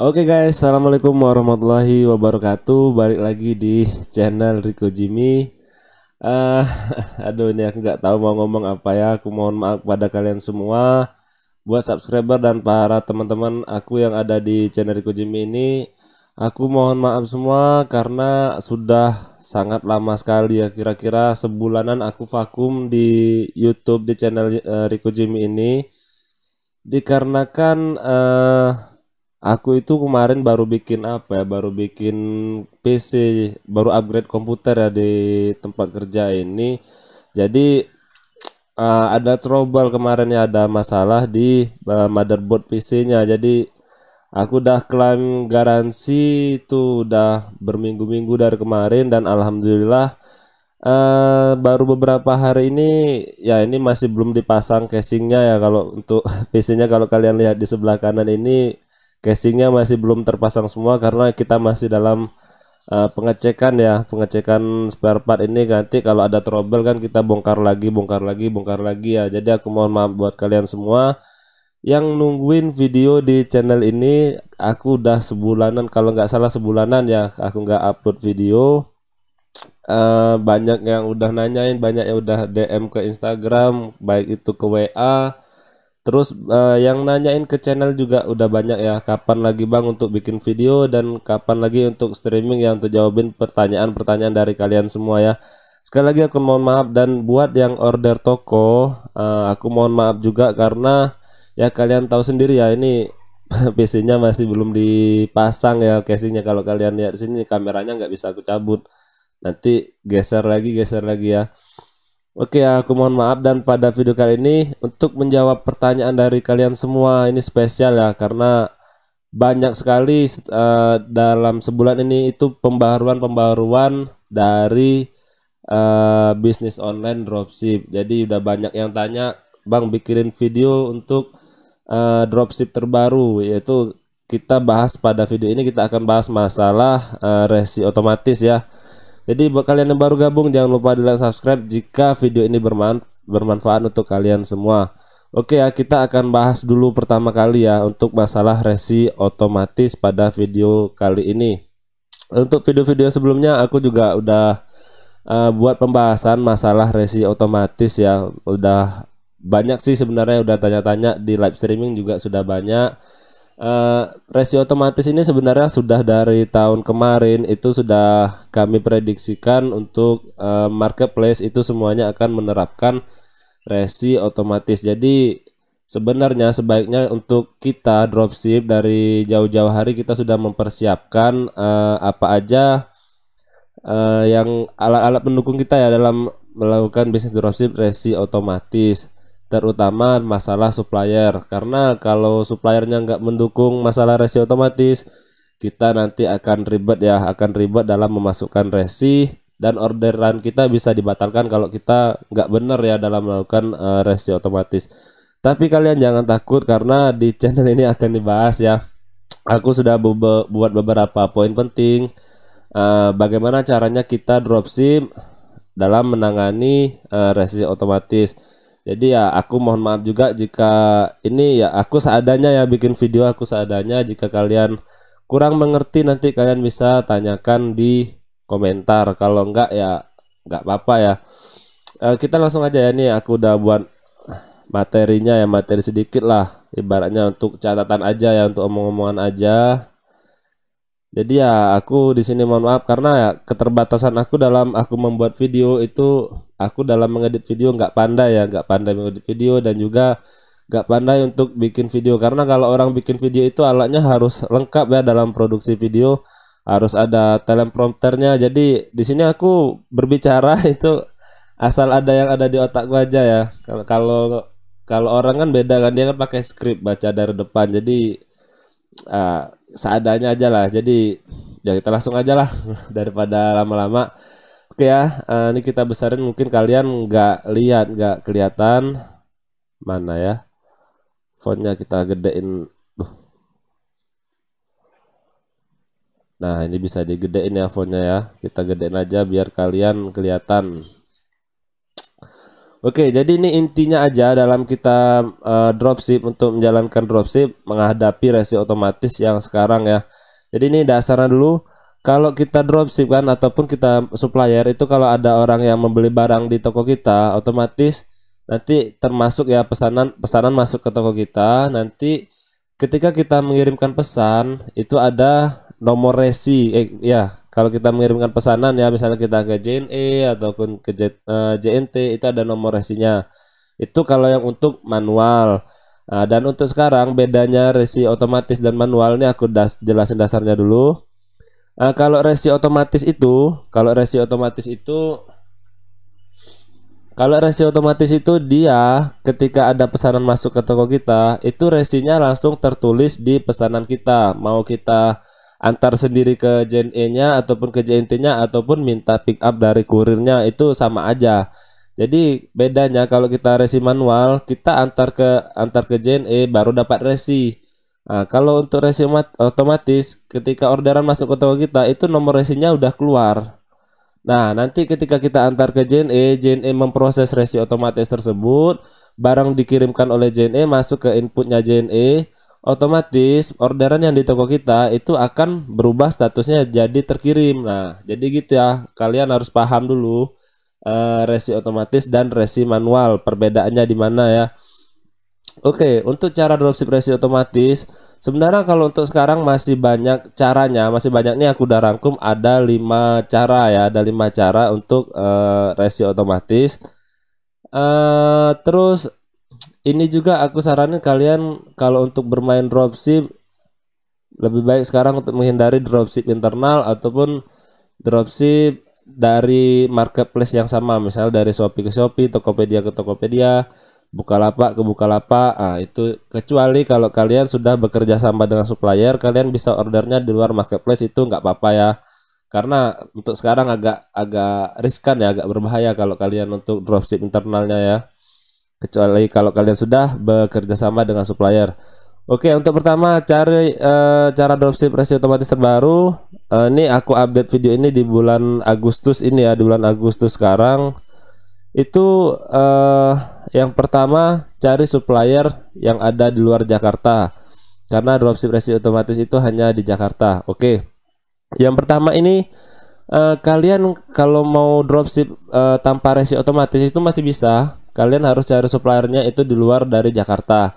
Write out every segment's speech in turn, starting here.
Oke guys, assalamualaikum warahmatullahi wabarakatuh. Balik lagi di channel Rico Jimmy. eh Aduh, ini aku nggak tahu mau ngomong apa ya. Aku mohon maaf pada kalian semua, buat subscriber dan para teman-teman aku yang ada di channel Rico Jimmy ini. Aku mohon maaf semua karena sudah sangat lama sekali ya. Kira-kira sebulanan aku vakum di YouTube di channel Rico Jimmy ini, dikarenakan aku itu kemarin baru bikin apa ya, baru bikin PC, baru upgrade komputer ya di tempat kerja ini. Jadi ada trouble kemarin ya, ada masalah di motherboard PC-nya. Jadi aku udah klaim garansi itu udah berminggu-minggu dari kemarin, dan alhamdulillah baru beberapa hari ini ya, ini masih belum dipasang casingnya ya. Kalau untuk PC-nya, kalau kalian lihat di sebelah kanan ini, casingnya masih belum terpasang semua karena kita masih dalam pengecekan ya, pengecekan spare part ini. Nanti kalau ada trouble kan kita bongkar lagi, bongkar lagi, bongkar lagi ya. Jadi aku mohon maaf buat kalian semua yang nungguin video di channel ini. Aku udah sebulanan, kalau nggak salah sebulanan ya, aku nggak upload video. Banyak yang udah nanyain, banyak yang udah DM ke Instagram, baik itu ke WA. Terus yang nanyain ke channel juga udah banyak ya, kapan lagi bang untuk bikin video, dan kapan lagi untuk streaming ya, untuk jawabin pertanyaan-pertanyaan dari kalian semua ya. Sekali lagi aku mohon maaf, dan buat yang order toko, aku mohon maaf juga karena ya kalian tahu sendiri ya, ini PC-nya masih belum dipasang ya casingnya. Kalau kalian lihat di sini kameranya nggak bisa aku cabut, nanti geser lagi ya. Oke ya, aku mohon maaf. Dan pada video kali ini, untuk menjawab pertanyaan dari kalian semua, ini spesial ya, karena banyak sekali dalam sebulan ini itu pembaruan-pembaruan dari bisnis online dropship. Jadi udah banyak yang tanya, bang bikinin video untuk dropship terbaru, yaitu kita bahas pada video ini, kita akan bahas masalah resi otomatis ya. Jadi buat kalian yang baru gabung, jangan lupa di like, subscribe jika video ini bermanfaat untuk kalian semua. Oke ya, kita akan bahas dulu pertama kali ya untuk masalah resi otomatis pada video kali ini. Untuk video-video sebelumnya aku juga udah buat pembahasan masalah resi otomatis ya. Udah banyak sih sebenarnya, udah tanya-tanya di live streaming juga sudah banyak. Resi otomatis ini sebenarnya sudah dari tahun kemarin itu sudah kami prediksikan untuk marketplace itu semuanya akan menerapkan resi otomatis. Jadi sebenarnya sebaiknya untuk kita dropship dari jauh-jauh hari kita sudah mempersiapkan apa aja yang alat-alat pendukung kita ya dalam melakukan bisnis dropship resi otomatis, terutama masalah supplier. Karena kalau suppliernya nggak mendukung masalah resi otomatis, kita nanti akan ribet ya, akan ribet dalam memasukkan resi, dan orderan kita bisa dibatalkan kalau kita nggak benar ya dalam melakukan resi otomatis. Tapi kalian jangan takut, karena di channel ini akan dibahas ya. Aku sudah buat beberapa poin penting bagaimana caranya kita dropship dalam menangani resi otomatis. Jadi ya aku mohon maaf juga jika ini ya aku seadanya ya, bikin video aku seadanya. Jika kalian kurang mengerti, nanti kalian bisa tanyakan di komentar. Kalau enggak ya enggak apa-apa ya. Kita langsung aja ya, nih aku udah buat materinya ya, materi sedikit lah, ibaratnya untuk catatan aja ya, untuk omong-omongan aja. Jadi ya aku di sini mohon maaf karena ya keterbatasan aku dalam aku membuat video itu, aku dalam mengedit video nggak pandai ya, nggak pandai mengedit video, dan juga nggak pandai untuk bikin video. Karena kalau orang bikin video itu alatnya harus lengkap ya, dalam produksi video harus ada teleprompternya. Jadi di sini aku berbicara itu asal ada yang ada di otakku aja ya. Kalau kalau orang kan beda kan, dia kan pakai skrip baca dari depan. Jadi seadanya aja lah. Jadi ya kita langsung aja lah daripada lama-lama. Oke ya, ini kita besarin, mungkin kalian nggak lihat, nggak kelihatan mana ya, fontnya kita gedein. Nah ini bisa digedein ya fontnya ya, kita gedein aja biar kalian kelihatan. Oke, jadi ini intinya aja dalam kita dropship untuk menjalankan dropship menghadapi resi otomatis yang sekarang ya. Jadi ini dasarnya dulu. Kalau kita dropship kan ataupun kita supplier itu kalau ada orang yang membeli barang di toko kita, otomatis nanti termasuk ya pesanan masuk ke toko kita. Nanti ketika kita mengirimkan pesan itu ada nomor resi ya, kalau kita mengirimkan pesanan ya misalnya kita ke JNE ataupun ke JNT itu ada nomor resinya. Itu kalau yang untuk manual. Nah, dan untuk sekarang bedanya resi otomatis dan manual ini aku jelasin dasarnya dulu. Kalau resi otomatis itu, dia ketika ada pesanan masuk ke toko kita, itu resinya langsung tertulis di pesanan kita. Mau kita antar sendiri ke JNE-nya ataupun ke JNT-nya ataupun minta pick up dari kurirnya itu sama aja. Jadi bedanya kalau kita resi manual, kita antar ke JNE baru dapat resi. Nah, kalau untuk resi otomatis ketika orderan masuk ke toko kita itu nomor resinya udah keluar. Nah, nanti ketika kita antar ke JNE memproses resi otomatis tersebut, barang dikirimkan oleh JNE masuk ke inputnya JNE, otomatis orderan yang di toko kita itu akan berubah statusnya jadi terkirim. Nah, jadi gitu ya, kalian harus paham dulu resi otomatis dan resi manual, perbedaannya di mana ya. Oke, untuk cara dropship resi otomatis, sebenarnya kalau untuk sekarang masih banyak caranya, masih banyak nih aku udah rangkum ada 5 cara ya, ada 5 cara untuk resi otomatis. Terus ini juga aku saranin kalian kalau untuk bermain dropship lebih baik sekarang untuk menghindari dropship internal ataupun dropship dari marketplace yang sama, misalnya dari Shopee ke Shopee, Tokopedia ke Tokopedia, Bukalapak ke Bukalapak. Nah, itu kecuali kalau kalian sudah bekerja sama dengan supplier, kalian bisa ordernya di luar marketplace, itu nggak apa-apa ya. Karena untuk sekarang agak riskan ya, agak berbahaya kalau kalian untuk dropship internalnya ya. Kecuali kalau kalian sudah bekerja sama dengan supplier. Oke, untuk pertama cari cara dropship resi otomatis terbaru. Ini aku update video ini di bulan Agustus ini ya, di bulan Agustus sekarang. Itu yang pertama cari supplier yang ada di luar Jakarta. Karena dropship resi otomatis itu hanya di Jakarta. Oke. Yang pertama ini kalian kalau mau dropship tanpa resi otomatis itu masih bisa. Kalian harus cari suppliernya itu di luar dari Jakarta.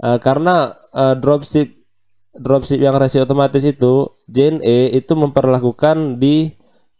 Karena dropship yang resi otomatis itu JNE itu memperlakukan di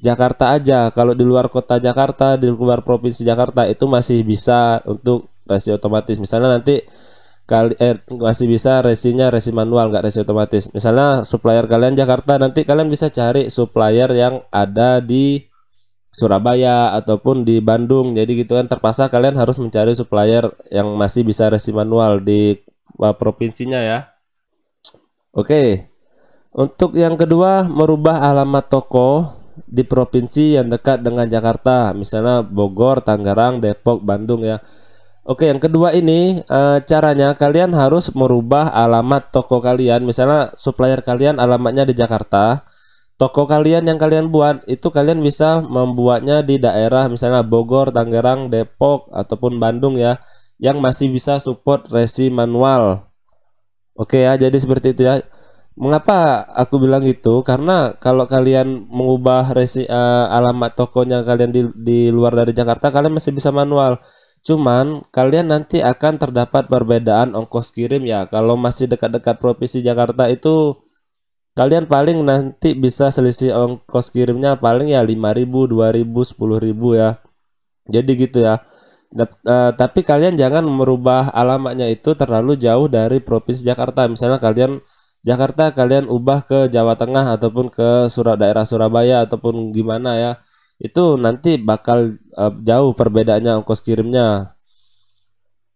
Jakarta aja. Kalau di luar kota Jakarta, di luar provinsi Jakarta itu masih bisa untuk resi otomatis. Misalnya nanti masih bisa resinya resi manual, nggak resi otomatis. Misalnya supplier kalian Jakarta, nanti kalian bisa cari supplier yang ada di Surabaya ataupun di Bandung. Jadi gitu kan, terpaksa kalian harus mencari supplier yang masih bisa resi manual di provinsinya ya. Oke. Untuk yang kedua, merubah alamat toko di provinsi yang dekat dengan Jakarta, misalnya Bogor, Tangerang, Depok, Bandung ya. Oke, yang kedua ini caranya kalian harus merubah alamat toko kalian. Misalnya supplier kalian alamatnya di Jakarta, toko kalian yang kalian buat itu kalian bisa membuatnya di daerah misalnya Bogor, Tangerang, Depok ataupun Bandung ya, yang masih bisa support resi manual. Oke ya, jadi seperti itu ya. Mengapa aku bilang gitu? Karena kalau kalian mengubah alamat tokonya kalian di luar dari Jakarta, kalian masih bisa manual. Cuman kalian nanti akan terdapat perbedaan ongkos kirim ya. Kalau masih dekat-dekat provinsi Jakarta itu kalian paling nanti bisa selisih ongkos kirimnya paling ya 5.000, 2.000, 10.000 ya. Jadi gitu ya. Tapi kalian jangan merubah alamatnya itu terlalu jauh dari provinsi Jakarta. Misalnya Jakarta kalian ubah ke Jawa Tengah ataupun ke daerah Surabaya ataupun gimana ya. Itu nanti bakal jauh perbedaannya ongkos kirimnya.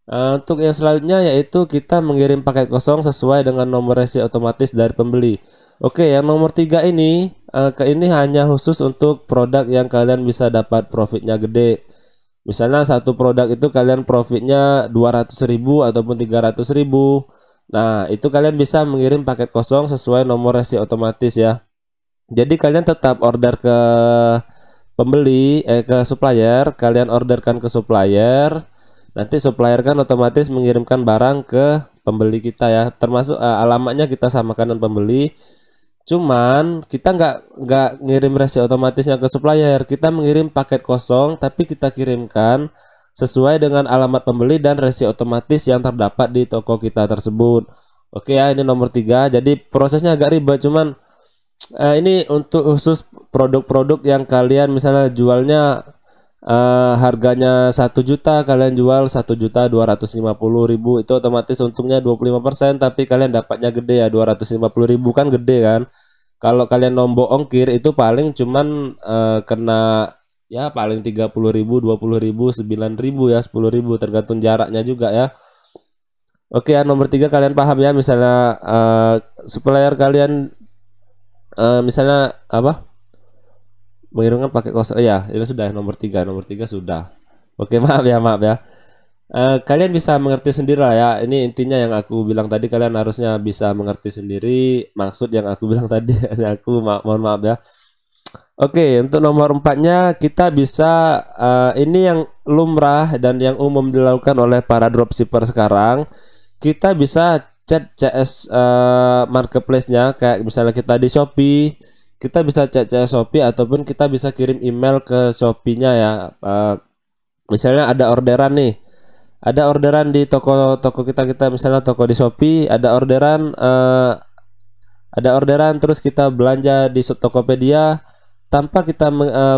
Untuk yang selanjutnya yaitu kita mengirim paket kosong sesuai dengan nomor resi otomatis dari pembeli. Oke, yang nomor 3 ini ini hanya khusus untuk produk yang kalian bisa dapat profitnya gede. Misalnya satu produk itu kalian profitnya 200.000 ataupun 300.000. Nah, itu kalian bisa mengirim paket kosong sesuai nomor resi otomatis ya. Jadi kalian tetap order ke pembeli ke supplier, kalian orderkan ke supplier. Nanti supplier kan otomatis mengirimkan barang ke pembeli kita ya. Termasuk alamatnya kita samakan dengan pembeli. Cuman kita nggak ngirim resi otomatisnya ke supplier. Kita mengirim paket kosong, tapi kita kirimkan sesuai dengan alamat pembeli dan resi otomatis yang terdapat di toko kita tersebut. Oke ya, ini nomor 3. Jadi prosesnya agak ribet, cuman ini untuk khusus produk-produk yang kalian misalnya jualnya harganya 1 juta, kalian jual 1.250.000, itu otomatis untungnya 25%, tapi kalian dapatnya gede ya, 250.000 kan gede kan. Kalau kalian nombok ongkir itu paling cuman kena ya paling 30.000, 20.000, 9.000 ya, 10.000 tergantung jaraknya juga ya. Oke ya, nomor 3 kalian paham ya, misalnya supplier kalian misalnya apa, mengirimkan pakai kosong ya, itu sudah nomor 3 sudah. Oke, maaf ya kalian bisa mengerti sendiri lah ya, ini intinya yang aku bilang tadi, kalian harusnya bisa mengerti sendiri maksud yang aku bilang tadi. Aku mohon maaf ya. Oke, untuk nomor 4-nya kita bisa ini yang lumrah dan yang umum dilakukan oleh para dropshipper sekarang, kita bisa chat CS marketplace-nya, kayak misalnya kita di Shopee, kita bisa chat CS Shopee ataupun kita bisa kirim email ke Shopee-nya ya. Misalnya ada orderan nih, ada orderan di toko kita misalnya toko di Shopee, ada orderan terus kita belanja di Tokopedia tanpa kita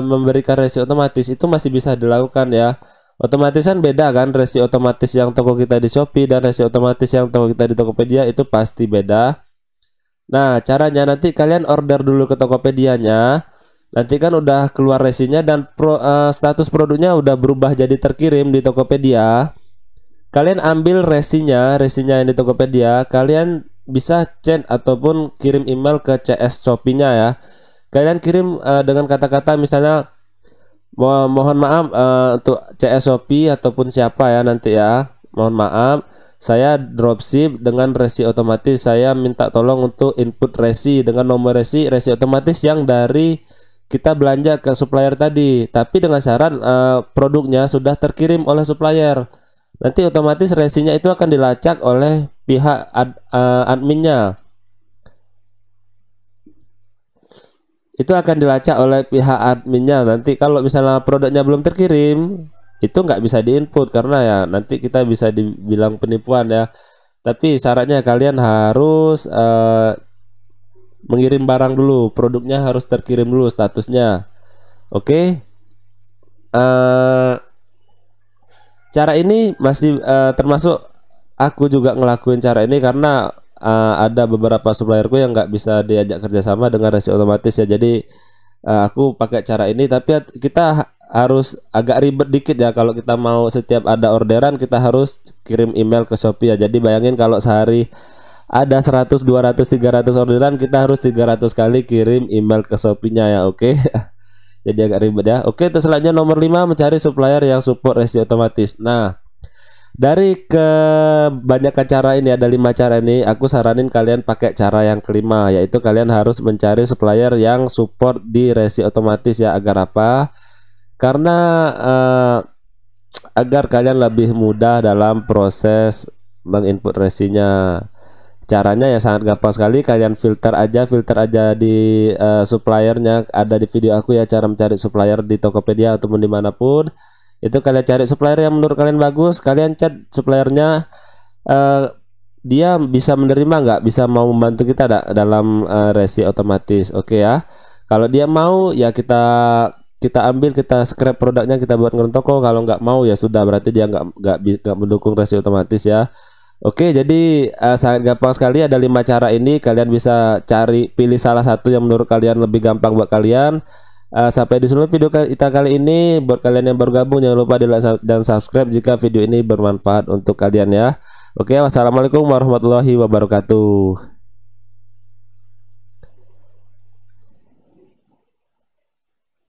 memberikan resi otomatis, itu masih bisa dilakukan ya. Otomatis kan beda kan, resi otomatis yang toko kita di Shopee dan resi otomatis yang toko kita di Tokopedia itu pasti beda. Nah, caranya nanti kalian order dulu ke Tokopedia-nya. Nanti kan udah keluar resinya dan status produknya udah berubah jadi terkirim di Tokopedia. Kalian ambil resinya yang di Tokopedia, kalian bisa chat ataupun kirim email ke CS Shopee-nya ya. Kalian kirim dengan kata-kata misalnya mohon maaf untuk CS Shopee ataupun siapa ya nanti ya, mohon maaf saya dropship dengan resi otomatis, saya minta tolong untuk input resi dengan nomor resi otomatis yang dari kita belanja ke supplier tadi, tapi dengan syarat produknya sudah terkirim oleh supplier. Nanti otomatis resinya itu akan dilacak oleh pihak adminnya. Itu akan dilacak oleh pihak adminnya. Nanti kalau misalnya produknya belum terkirim, itu nggak bisa diinput karena ya nanti kita bisa dibilang penipuan ya. Tapi syaratnya kalian harus mengirim barang dulu, produknya harus terkirim dulu statusnya. Oke. Cara ini masih termasuk aku juga ngelakuin cara ini karena ada beberapa supplierku yang nggak bisa diajak kerjasama dengan resi otomatis ya. Jadi aku pakai cara ini, tapi kita harus agak ribet dikit ya kalau kita mau setiap ada orderan kita harus kirim email ke Shopee ya. Jadi bayangin kalau sehari ada 100, 200, 300 orderan, kita harus 300 kali kirim email ke Shopee-nya ya. Oke. Jadi agak ribet ya. Oke, terus selanjutnya nomor 5, mencari supplier yang support resi otomatis. Nah, dari kebanyakan cara ini, ada 5 cara ini, aku saranin kalian pakai cara yang kelima, yaitu kalian harus mencari supplier yang support di resi otomatis ya. Agar apa? Karena agar kalian lebih mudah dalam proses menginput resinya. Caranya ya sangat gampang sekali, kalian filter aja di suppliernya, ada di video aku ya, cara mencari supplier di Tokopedia ataupun dimanapun. Itu kalian cari supplier yang menurut kalian bagus, kalian chat suppliernya, dia bisa menerima nggak, bisa mau membantu kita dalam resi otomatis. Oke ya, kalau dia mau ya kita ambil, kita scrap produknya, kita buat ngeron toko. Kalau nggak mau ya sudah, berarti dia nggak mendukung resi otomatis ya. Oke, jadi sangat gampang sekali, ada 5 cara ini, kalian bisa pilih salah satu yang menurut kalian lebih gampang buat kalian. Sampai di sini video kita kali ini. Buat kalian yang baru gabung, jangan lupa di like dan subscribe jika video ini bermanfaat untuk kalian ya. Oke, wassalamualaikum warahmatullahi wabarakatuh.